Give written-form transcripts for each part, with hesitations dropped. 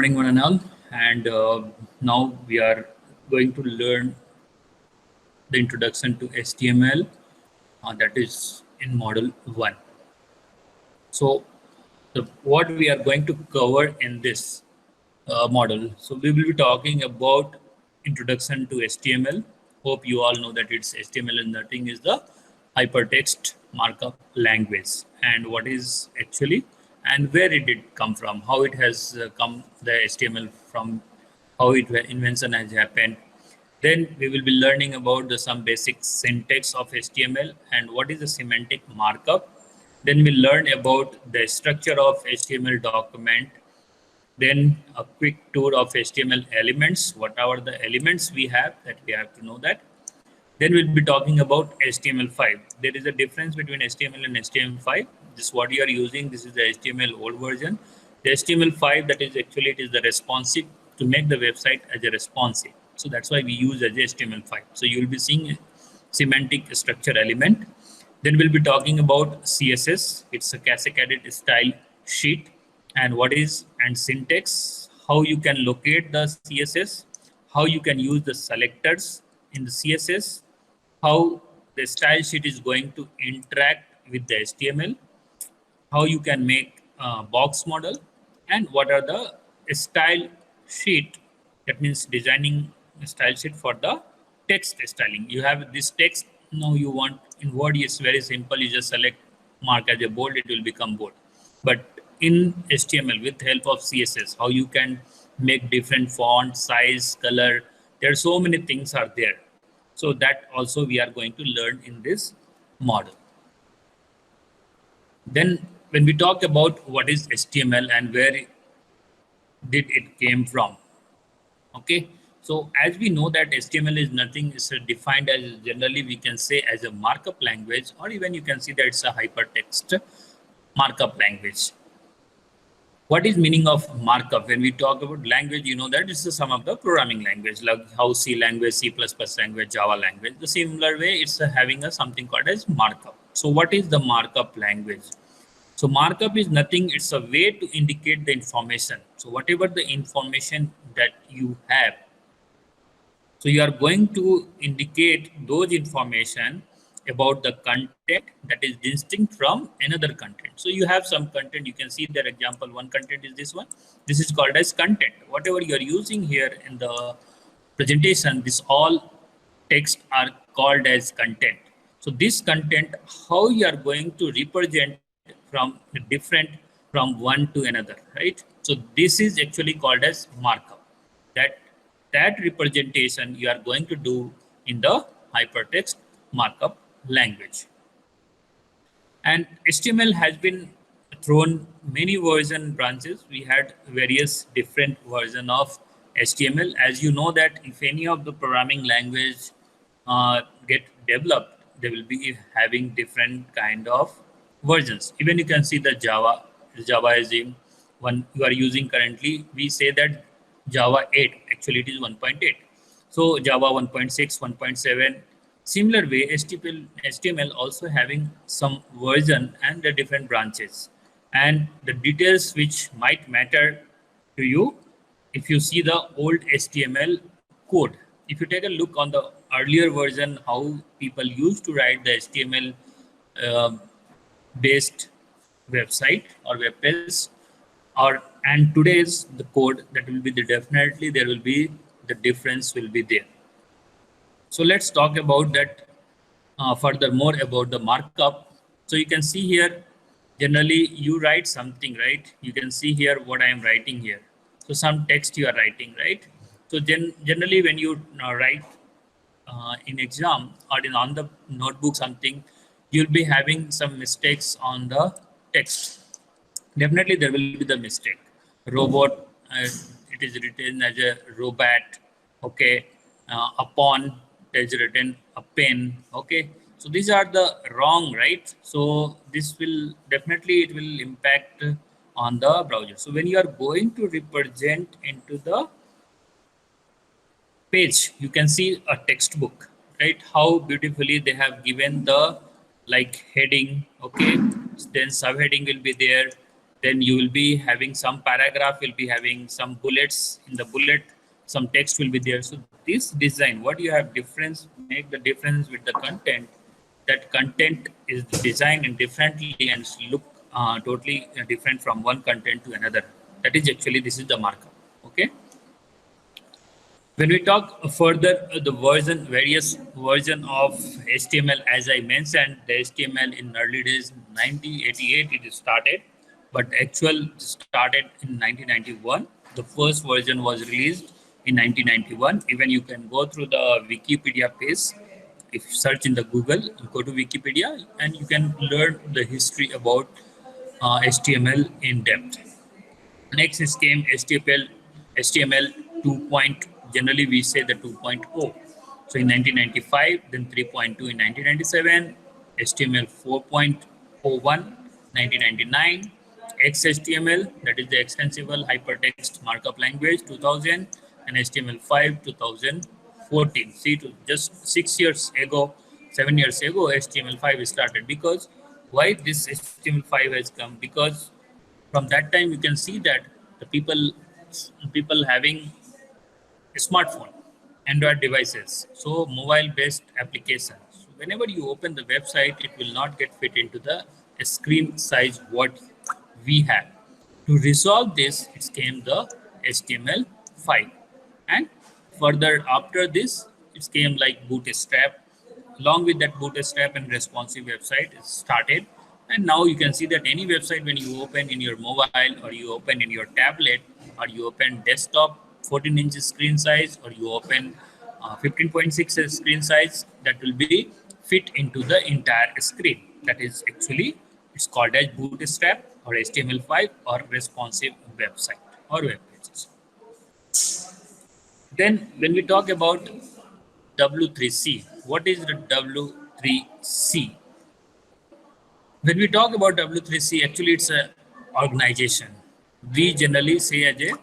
morning, one and all. And now we are going to learn the introduction to HTML, that is in Module 1. So, what we are going to cover in this model. So, we will be talking about introduction to HTML. Hope you all know that it's HTML and nothing is the hypertext markup language, and what is actually and where it did come from, how it has come the HTML from, how it invention has happened. Then we will be learning about some basic syntax of HTML and what is the semantic markup. Then we'll learn about the structure of HTML document. Then a quick tour of HTML elements. What are the elements we have that we have to know that. Then we'll be talking about HTML5. There is a difference between HTML and HTML5. This is what you are using. This is the HTML old version. The HTML5, that is actually, it is the responsive, to make the website as a responsive. So that's why we use as HTML5. So you will be seeing a semantic structure element. Then we'll be talking about CSS. It's a cascaded style sheet. And what is and syntax, how you can locate the CSS, how you can use the selectors in the CSS, how the style sheet is going to interact with the HTML, how you can make a box model, and what are the style sheet, that means designing a style sheet for the text styling. You have this text, now you want in Word, it's very simple, you just select, mark as a bold, it will become bold. But in HTML, with help of CSS, how you can make different font, size, color, there are so many things are there. So that also we are going to learn in this model. Then when we talk about what is HTML and where did it came from, okay. So as we know that HTML is nothing, is defined as, generally we can say, as a markup language, or even you can see that it's a hypertext markup language. What is meaning of markup? When we talk about language, you know that it's the sum of the programming language, like how C language, C++ language, Java language. The similar way, it's having a something called as markup. So what is the markup language? So markup is nothing, it's a way to indicate the information. So whatever the information that you have, so you are going to indicate those information about the content that is distinct from another content. So you have some content, you can see that example, one content is this one. This is called as content. Whatever you are using here in the presentation, this all text are called as content. So this content, how you are going to represent from different from one to another, right? So this is actually called as markup. That representation you are going to do in the hypertext markup language. And HTML has been thrown many version branches. We had various different version of HTML. As you know that if any of the programming language get developed, they will be having different kind of versions. Even you can see the Java is in one you are using currently. We say that Java 8, actually it is 1.8. So Java 1.6, 1.7. Similar way, HTML also having some version and the different branches. And the details which might matter to you, if you see the old HTML code, if you take a look on the earlier version, how people used to write the HTML based website or web page, and today's the code, that will be definitely there will be the difference will be there. So let's talk about that furthermore about the markup. So you can see here, generally you write something, right? You can see here what I am writing here. So some text you are writing, right? So generally when you write in exam or on the notebook something, you'll be having some mistakes on the text. Definitely there will be the mistake. Robot, it is written as a robot, okay. Upon, it is written a pen, okay. So these are the wrong, right? So this will definitely, it will impact on the browser. So when you are going to represent into the page, you can see a textbook, right? How beautifully they have given the like heading, okay. Then subheading will be there, Then you will be having some paragraph, will be having some bullets. In the bullet, some text will be there. So this design, what you have difference, make the difference with the content. That content is designed in differently and look totally different from one content to another. That is actually, this is the markup. Okay. When we talk further, the various version of HTML, as I mentioned, the HTML in early days, 1988 it started, but actual started in 1991. The first version was released in 1991. Even you can go through the Wikipedia page. If you search in the Google, you go to Wikipedia and you can learn the history about HTML in depth. Next is came HTML 2. Generally, we say the 2.0. So in 1995, then 3.2 in 1997, HTML 4.01, 1999, XHTML, that is the Extensible Hypertext Markup Language, 2000, and HTML5, 2014. See, just 6 years ago, 7 years ago, HTML5 started. Because why this HTML5 has come? Because from that time you can see that the people having a smartphone, Android devices, so mobile based applications. So whenever you open the website, it will not get fit into the screen size what we have. To resolve this, it came the HTML5, and further after this it came like Bootstrap. Along with that, Bootstrap and responsive website is started. And now you can see that any website, when you open in your mobile or you open in your tablet or you open desktop 14 inches screen size or you open 15.6 screen size, that will be fit into the entire screen. That is actually, it's called as Bootstrap or HTML5 or responsive website or web pages. Then when we talk about W3C, what is the W3C? When we talk about W3C, actually it's a organization. We generally say as a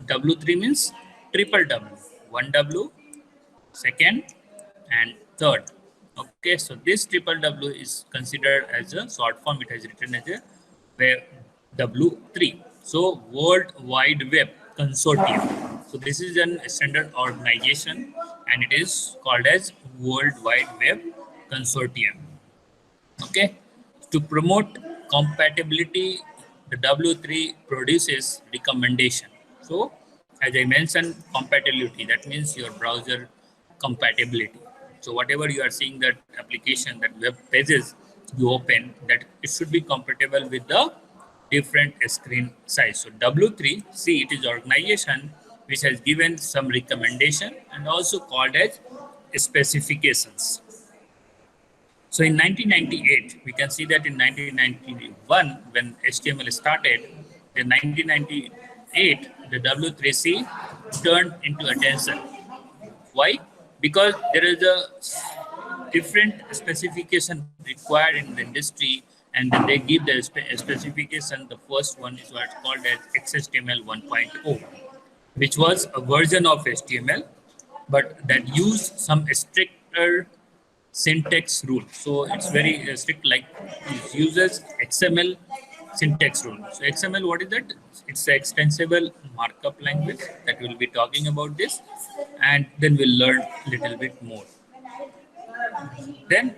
W3 means triple W, one W, second, and third. Okay, so this triple W is considered as a short form. It has written as a W3. So World Wide Web Consortium. So this is a standard organization and it is called as World Wide Web Consortium. Okay, to promote compatibility, the W3 produces recommendation. So as I mentioned, compatibility, that means your browser compatibility. So whatever you are seeing, that application, that web pages you open, that it should be compatible with the different screen size. So W3C, it is organization which has given some recommendation and also called as specifications. So in 1998, we can see that in 1991, when HTML started, in 1998, the W3C turned into attention. Why? Because there is a different specification required in the industry, and then they give the specification. The first one is what's called as XHTML 1.0, which was a version of HTML, but that used some stricter syntax rule. So it's very strict, like it uses XML syntax rule. So XML, what is that? It's the extensible markup language that we'll be talking about this, and then we'll learn a little bit more. Then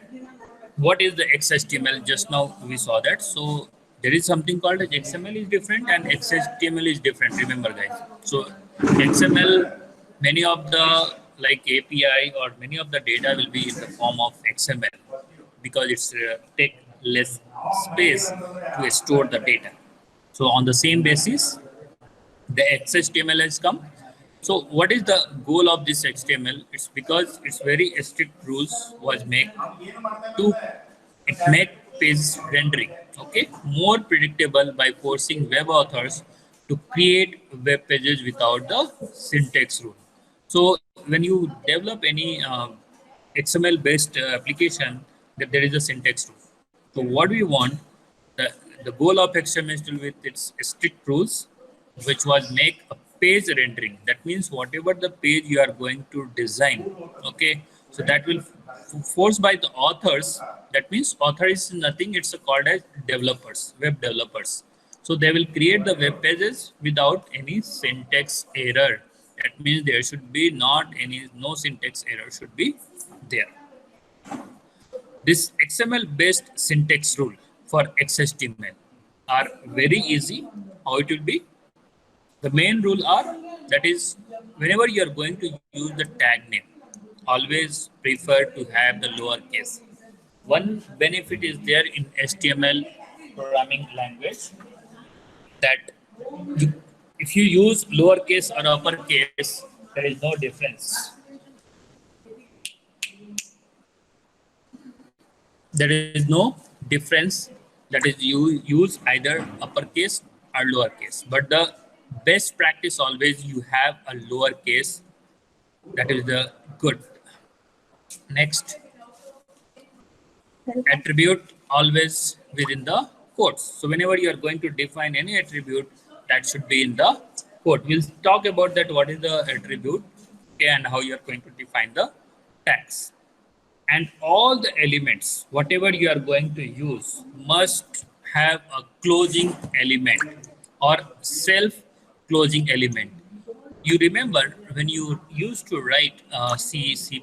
what is the XHTML? Just now we saw that. So there is something called as XML is different and XHTML is different. Remember, guys. So XML, many of the like API or many of the data will be in the form of XML because it's take less space to store the data. So on the same basis, the XHTML has come. So what is the goal of this XHTML? It's because it's very strict rules was made to make page rendering, okay, more predictable by forcing web authors to create web pages without the syntax rule. So when you develop any XML based application, that there is a syntax rule. So what we want, the goal of XML is to with its strict rules, which was make a page rendering. That means whatever the page you are going to design, okay, so that will forced by the authors. That means author is nothing, it's called as developers, web developers. So they will create the web pages without any syntax error. That means there should be no syntax error should be there. This XML based syntax rule for XHTML are very easy. How it will be? The main rule are, that is, whenever you are going to use the tag name, always prefer to have the lowercase. One benefit is there in HTML programming language, that you, if you use lowercase or uppercase, there is no difference. There is no difference, that is, you use either uppercase or lowercase. But the best practice always you have a lowercase. That is the good. Next, attribute always within the quotes. So whenever you are going to define any attribute, that should be in the quote. We'll talk about that, what is the attribute, okay, and how you are going to define the tags. And all the elements, whatever you are going to use, must have a closing element or self-closing element. You remember when you used to write C, C++,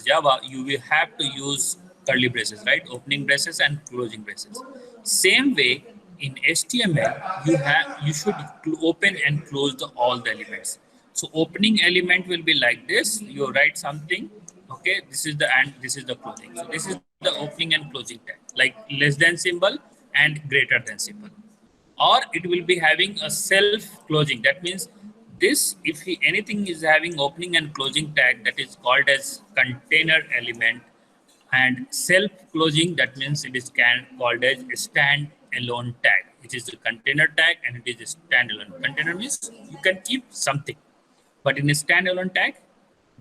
Java, you will have to use curly braces, right? Opening braces and closing braces. Same way in HTML, you should open and close all the elements. So opening element will be like this. You write something, okay? This is the and this is the closing. So this is the opening and closing tag, like less than symbol and greater than symbol. Or it will be having a self-closing. That means this, if anything is having opening and closing tag, that is called as container element. And self-closing, that means it is called as a stand-alone tag. It is a container tag and it is a standalone. Container means you can keep something, but in a standalone tag,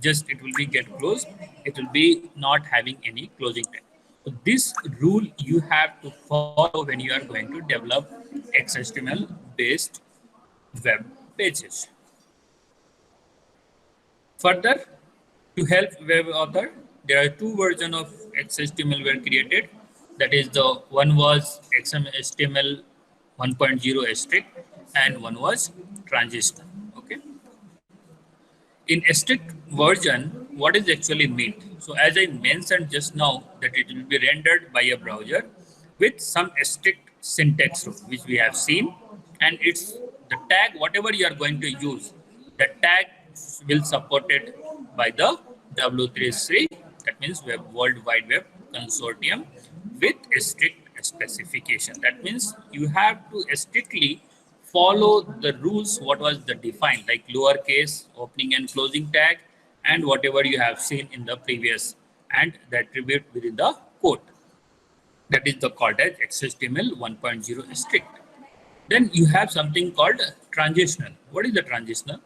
just it will be get closed. It will be not having any closing tag. So this rule you have to follow when you are going to develop XHTML based web pages. Further, to help web author, there are two versions of XHTML were created. That is, the one was XML 1.0 strict and one was transitional. Okay. In a strict version, what is actually meant? So as I mentioned just now, that it will be rendered by a browser with some strict syntax rule, which we have seen, and it's the tag, whatever you are going to use, the tag will supported by the W3C, that means World Wide Web Consortium, with a strict specification. That means you have to strictly follow the rules, what was the defined, like lowercase, opening and closing tag, and whatever you have seen in the previous, and the attribute within the code. That is the called as XHTML 1.0 strict. Then you have something called transitional. What is the transitional?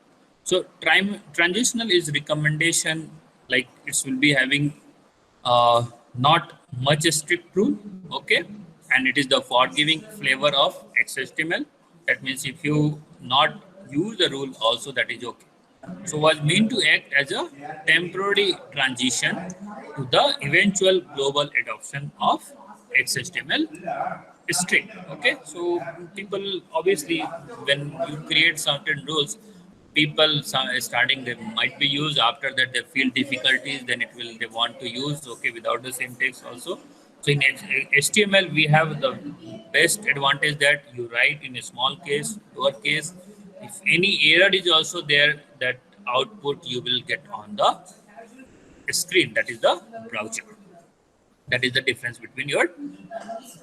So transitional is recommendation, like it will be having not much strict rule, okay, and it is the forgiving flavor of XHTML. That means if you not use the rule also, that is okay. So was meant to act as a temporary transition to the eventual global adoption of XHTML strict. Okay, so people obviously, when you create certain rules, people starting they might be used, after that they feel difficulties, then they want to use, okay, without the syntax also. So in HTML we have the best advantage that you write in a small case, lowercase. If any error is also there, that output you will get on the screen, that is the browser. That is the difference between your